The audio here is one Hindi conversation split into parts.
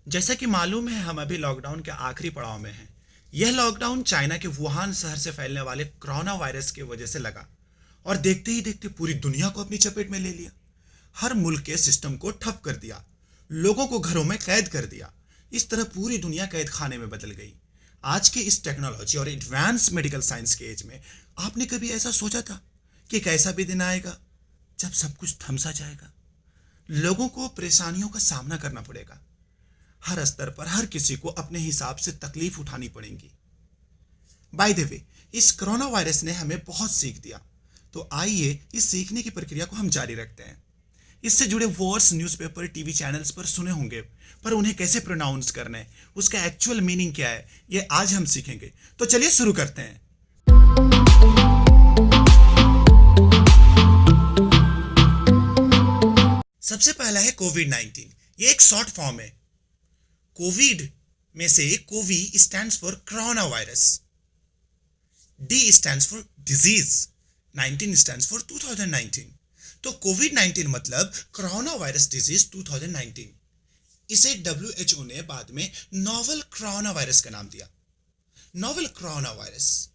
जैसा कि मालूम है हम अभी लॉकडाउन के आखिरी पड़ाव में हैं। यह लॉकडाउन चाइना के वुहान शहर से फैलने वाले कोरोना वायरस की वजह से लगा और देखते ही देखते पूरी दुनिया को अपनी चपेट में ले लिया। हर मुल्क के सिस्टम को ठप कर दिया, लोगों को घरों में कैद कर दिया। इस तरह पूरी दुनिया कैद खाने में बदल गई। आज के इस टेक्नोलॉजी और एडवांस मेडिकल साइंस के एज में आपने कभी ऐसा सोचा था कि एक ऐसा भी दिन आएगा जब सब कुछ थम सा जाएगा, लोगों को परेशानियों का सामना करना पड़ेगा, हर स्तर पर हर किसी को अपने हिसाब से तकलीफ उठानी पड़ेगी। बाय द वे, इस कोरोना वायरस ने हमें बहुत सीख दिया, तो आइए इस सीखने की प्रक्रिया को हम जारी रखते हैं। इससे जुड़े वर्ड्स न्यूज़पेपर टीवी चैनल्स पर सुने होंगे, पर उन्हें कैसे प्रोनाउंस करना है, उसका एक्चुअल मीनिंग क्या है, ये आज हम सीखेंगे। तो चलिए शुरू करते हैं। सबसे पहला है कोविड 19। ये एक शॉर्ट फॉर्म है। कोविड में से covi stands for corona virus, D stands for disease, 19 stands for 2019। तो कोविड 19 मतलब कोरोना वायरस डिजीज 2019। इसे डब्ल्यूएचओ ने बाद में नोवल कोरोना वायरस का नाम दिया। नोवल कोरोना वायरस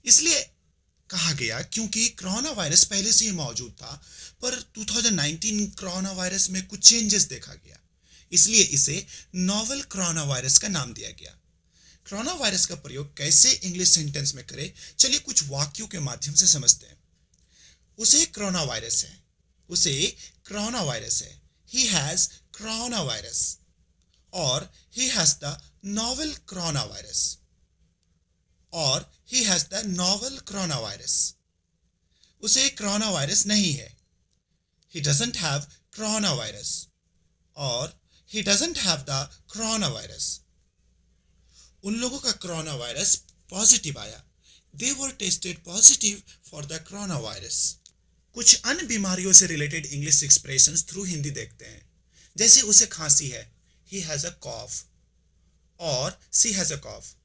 इसलिए कहा गया क्योंकि कोरोना वायरस पहले से ही मौजूद था, पर 2019 कोरोना वायरस में कुछ चेंजेस देखा गया, इसलिए इसे नोवल कोरोना वायरस का नाम दिया गया। कोरोना वायरस का प्रयोग कैसे इंग्लिश सेंटेंस में करें, चलिए कुछ वाक्यों के माध्यम से समझते हैं। उसे कोरोना वायरस है, उसे कोरोना वायरस है, ही हैज कोरोना वायरस, और he has the novel corona virus, और he has the novel corona virus. उसे कोरोना वायरस नहीं है, he doesn't have coronavirus, और he doesn't have the coronavirus। उन लोगों का कोरोना वायरस पॉजिटिव आया, they were tested positive for the coronavirus। कुछ अन्य बीमारियों से related English expressions through Hindi देखते हैं। जैसे उसे खांसी है, he has a cough, और she has a cough।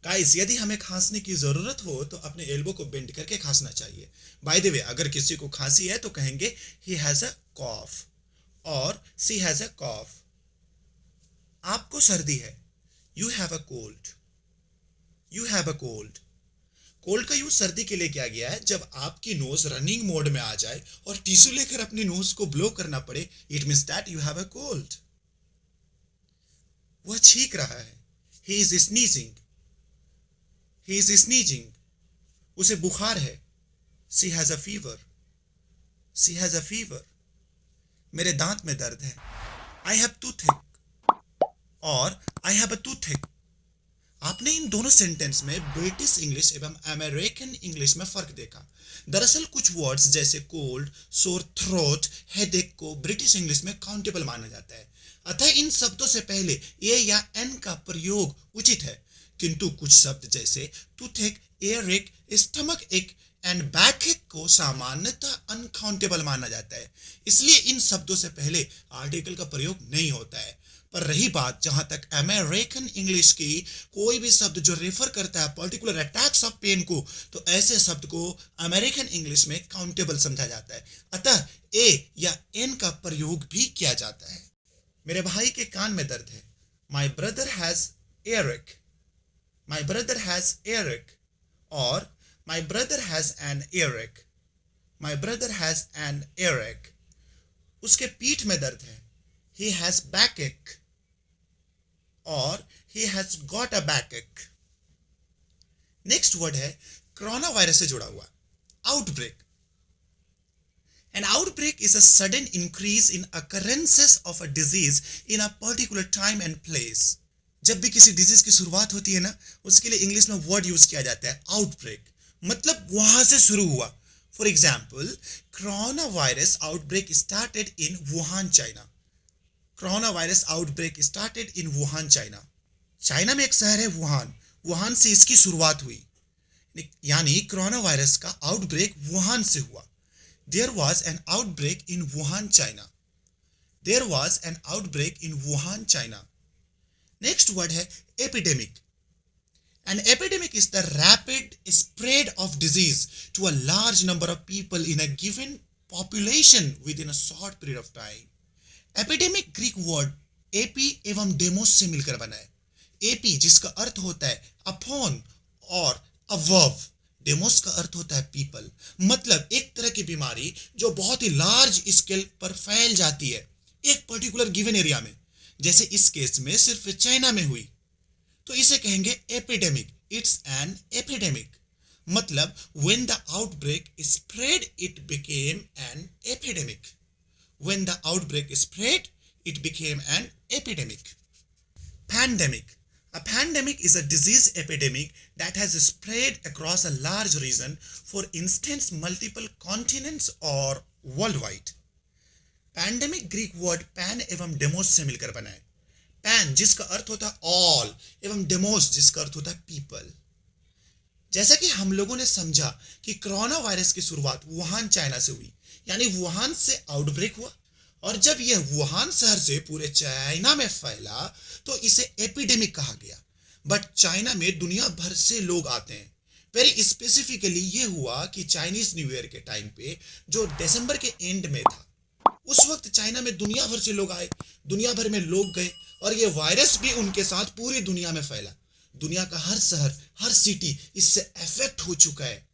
Guys, यदि हमें खांसने की जरूरत हो तो अपने एल्बो को बेंड करके खांसना चाहिए। बाय द वे, अगर किसी को खांसी है तो कहेंगे ही हैज अ कॉफ और सी हैज अ कॉफ। आपको सर्दी है, you have a cold, you have a cold. Cold का यूज सर्दी के लिए किया गया है जब आपकी नोज रनिंग मोड में आ जाए और टिश्यू लेकर अपनी नोज को ब्लो करना पड़े, it means that you have a cold. वह छींक रहा है, he is sneezing, he is sneezing। उसे बुखार है, she has a fever, she has a fever। मेरे दांत में दर्द है, I have toothache, और I have a toothache। आपने इन दोनों सेंटेंस में ब्रिटिश इंग्लिश एवं अमेरिकन इंग्लिश में फर्क देखा। दरअसल कुछ वर्ड्स जैसे कोल्ड, सोर थ्रोट, हेडेक को ब्रिटिश इंग्लिश में काउंटेबल माना जाता है, अतः इन शब्दों से पहले ए या एन का प्रयोग उचित है। किंतु कुछ शब्द जैसे टूथेक, एयरएक, स्टमक एक एंड बैकएक को सामान्यतः अनकाउंटेबल माना जाता है, इसलिए इन शब्दों से पहले आर्टिकल का प्रयोग नहीं होता है। पर रही बात जहां तक अमेरिकन इंग्लिश की, कोई भी शब्द जो रेफर करता है पर्टिकुलर अटैक्स ऑफ पेन को, तो ऐसे शब्द को अमेरिकन इंग्लिश में काउंटेबल समझा जाता है, अतः ए या एन का प्रयोग भी किया जाता है। मेरे भाई के कान में दर्द है, my brother has earache, my brother has earache, और my brother has an earache, my brother has an earache। उसके पीठ में दर्द है, he has backache, और he has got a backache। Next word है कोरोना वायरस से जुड़ा हुआ, outbreak. An outbreak is a sudden increase in occurrences of a disease in a particular time and place। जब भी किसी डिजीज की शुरुआत होती है ना, उसके लिए इंग्लिश में वर्ड यूज किया जाता है आउटब्रेक, मतलब वहां से शुरू हुआ। For example, corona virus outbreak started in Wuhan, China. Corona virus outbreak started in Wuhan, China. China में एक शहर है वुहान, वुहान से इसकी शुरुआत हुई, यानी कोरोना वायरस का आउटब्रेक वुहान से हुआ। There was an outbreak in Wuhan, China, there was an outbreak in Wuhan, China. Next word है epidemic. An epidemic is the rapid spread of disease to a large number of people in a given population within a short period of time। Epidemic Greek word AP एवं डेमोस से मिलकर बना है। एपी जिसका अर्थ होता है अपॉन और अवर्व, डेमोस का अर्थ होता है पीपल, मतलब एक तरह की बीमारी जो बहुत ही लार्ज स्केल पर फैल जाती है एक पर्टिकुलर गिवन एरिया में, जैसे इस केस में सिर्फ चाइना में हुई, तो इसे कहेंगे एपिडेमिक। इट्स एन एपिडेमिक, मतलब when the outbreak spread it became an epidemic. When the outbreak spread it became an epidemic. Pandemic. A pandemic is a disease epidemic that has spread across a large region, for instance, multiple continents or worldwide. Pandemic Greek word pan एवं डेमोस से मिलकर बना है। पैन जिसका अर्थ होता है ऑल एवं डेमोस जिसका अर्थ होता है पीपल। जैसा कि हम लोगों ने समझा कि कोरोना वायरस की शुरुआत वुहान चाइना से हुई, यानी वुहान से आउटब्रेक हुआ, और जब यह वुहान शहर से पूरे चाइना में फैला तो इसे एपिडेमिक कहा गया। बट चाइना में दुनिया भर से लोग आते हैं। वेरी स्पेसिफिकली ये हुआ कि चाइनीज न्यू ईयर के टाइम पे जो दिसंबर के एंड में था, उस वक्त चाइना में दुनिया भर से लोग आए, दुनिया भर में लोग गए, और ये वायरस भी उनके साथ पूरी दुनिया में फैला। दुनिया का हर शहर, हर सिटी इससे अफेक्ट हो चुका है,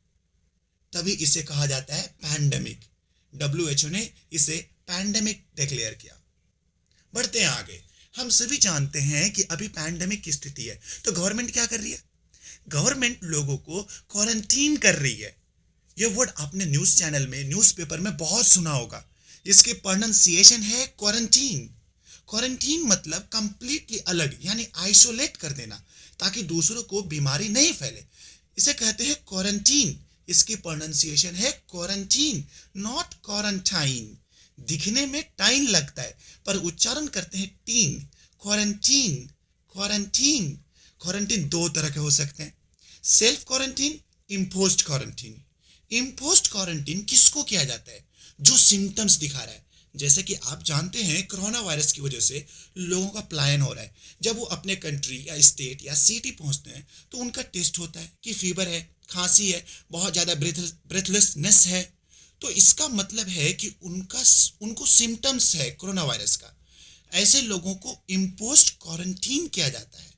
तभी इसे कहा जाता है पैंडेमिक। WHO ने इसे पैंडेमिक डिक्लेयर किया। बढ़ते हैं आगे। हम सभी जानते हैं कि अभी पैंडेमिक की स्थिति है, तो गवर्नमेंट क्या कर रही है? गवर्नमेंट लोगों को क्वारंटीन कर रही है। यह वर्ड आपने न्यूज चैनल में, न्यूज़पेपर में बहुत सुना होगा। इसके प्रोनाउंसिएशन है क्वारंटीन। क्वारंटीन मतलब कंप्लीटली अलग, यानी आइसोलेट कर देना, ताकि दूसरों को बीमारी नहीं फैले। इसे कहते हैं क्वारंटीन। इसकी प्रोनाउंसिएशन है क्वारंटीन, नॉट क्वारंटाइन। दिखने में टाइन लगता है पर उच्चारण करते हैं टीन। Quarantine, quarantine. क्वारंटीन दो तरह के हो सकते हैं, self quarantine, imposed quarantine. Imposed quarantine किसको किया जाता है? जो सिम्टम्स दिखा रहा है। जैसे कि आप जानते हैं कोरोना वायरस की वजह से लोगों का पलायन हो रहा है। जब वो अपने कंट्री या स्टेट या सिटी पहुंचते हैं तो उनका टेस्ट होता है कि फीवर है, खांसी है, बहुत ज़्यादा ब्रेथलेसनेस है, तो इसका मतलब है कि उनको सिम्टम्स है कोरोना वायरस का। ऐसे लोगों को इम्पोज्ड क्वारंटीन किया जाता है,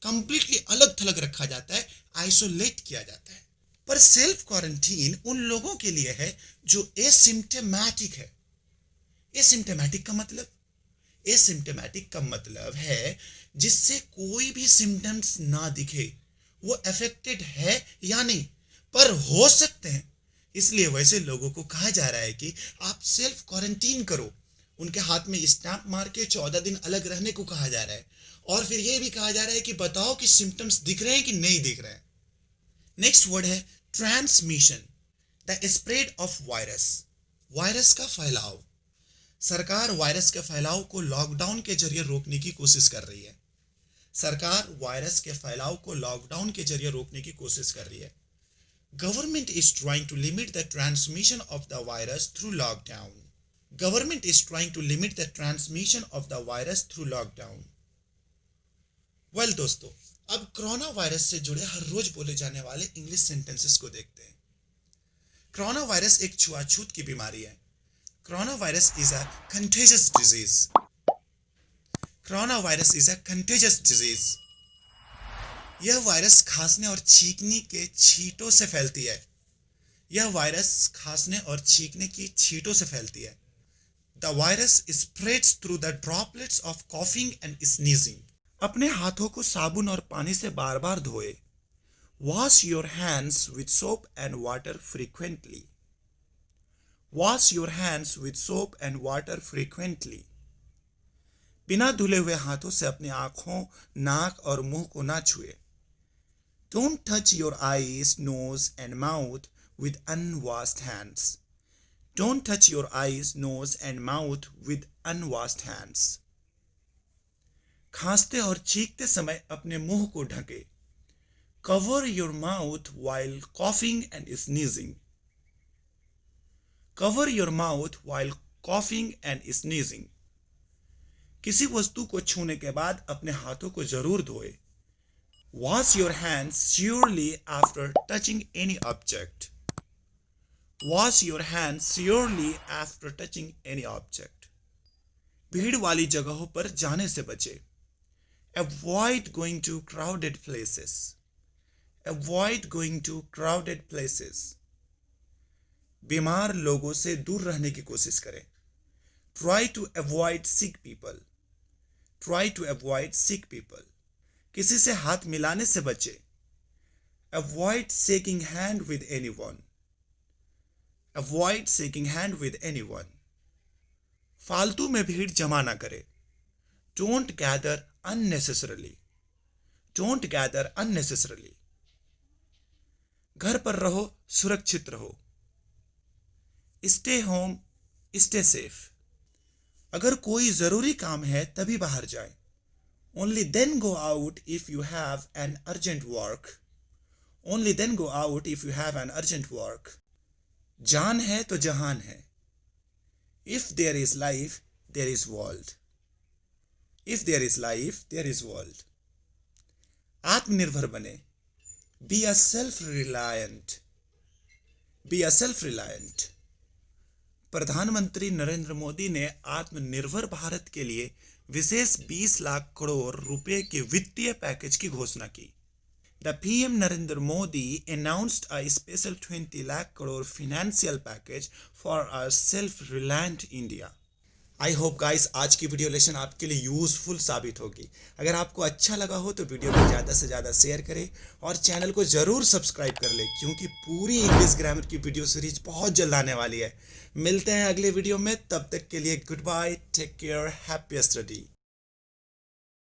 कंप्लीटली अलग थलग रखा जाता है, आइसोलेट किया जाता है। पर सेल्फ क्वारंटीन उन लोगों के लिए है जो एसिम्प्टोमेटिक है। एसिम्प्टोमेटिक का मतलब है जिससे कोई भी सिम्टम्स ना दिखे, वो अफेक्टेड है या नहीं, पर हो सकते हैं। इसलिए वैसे लोगों को कहा जा रहा है कि आप सेल्फ क्वारंटीन करो। उनके हाथ में स्टैंप मार के 14 दिन अलग रहने को कहा जा रहा है, और फिर यह भी कहा जा रहा है कि बताओ कि सिम्टम्स दिख रहे हैं कि नहीं दिख रहे हैं। नेक्स्ट वर्ड है transmission, the spread of virus. Virus का फैलाव। सरकार वायरस के फैलाव को लॉकडाउन के जरिए रोकने की कोशिश कर रही है। सरकार वायरस के फैलाव को लॉकडाउन के जरिए रोकने की कोशिश कर रही है। Government is trying to limit the transmission of the virus through lockdown. Government is trying to limit the transmission of the virus through lockdown. Well दोस्तों, अब कोरोना वायरस से जुड़े हर रोज बोले जाने वाले इंग्लिश सेंटेंसेस को देखते हैं। कोरोना वायरस एक छुआछूत की बीमारी है। Corona virus is a contagious disease. Corona virus is a contagious disease. यह वायरस खांसने और छींकने के छींटों से फैलती है। यह वायरस खांसने और छींकने की छींटों से फैलती है। The virus spreads through the droplets of coughing and sneezing. अपने हाथों को साबुन और पानी से बार बार धोए। Wash your hands with soap and water frequently. Wash your hands with soap and water frequently. बिना धुले हुए हाथों से अपनी आंखों, नाक और मुंह को ना छुए। Don't touch your eyes, nose and mouth with unwashed hands. Don't touch your eyes, nose and mouth with unwashed hands. खांसते और छींकते समय अपने मुंह को ढके। Cover your mouth while coughing and sneezing. Cover your mouth while coughing and sneezing. किसी वस्तु को छूने के बाद अपने हाथों को जरूर धोए। Wash your hands surely after touching any object. Wash your hands surely after touching any object. भीड़ वाली जगहों पर जाने से बचे। Avoid going to crowded places. Avoid going to crowded places. बीमार लोगों से दूर रहने की कोशिश करें। Try to avoid sick people. Try to avoid sick people. किसी से हाथ मिलाने से बचे। Avoid shaking hand with anyone. Avoid shaking hand with anyone. फालतू में भीड़ जमा ना करें। Don't gather unnecessarily. Don't gather unnecessarily. घर पर रहो, सुरक्षित रहो। Stay home, stay safe. अगर कोई जरूरी काम है तभी बाहर जाएं। Only then go out if you have an urgent work. Only then go out if you have an urgent work. जान है तो जहान है। If there is life, there is world. If there is life, there is world. आत्मनिर्भर बने। Be a self-reliant. Be a self-reliant. प्रधानमंत्री नरेंद्र मोदी ने आत्मनिर्भर भारत के लिए विशेष 20 लाख करोड़ रुपए के वित्तीय पैकेज की घोषणा की। The PM Narendra Modi announced a special 20 lakh crore financial package for a self-reliant India. I hope guys आज की वीडियो लेसन आपके लिए यूजफुल साबित होगी। अगर आपको अच्छा लगा हो तो वीडियो को ज़्यादा से ज़्यादा शेयर करें और चैनल को ज़रूर सब्सक्राइब कर लें, क्योंकि पूरी इंग्लिश ग्रामर की वीडियो सीरीज बहुत जल्द आने वाली है। मिलते हैं अगले वीडियो में, तब तक के लिए goodbye, take care, happy study.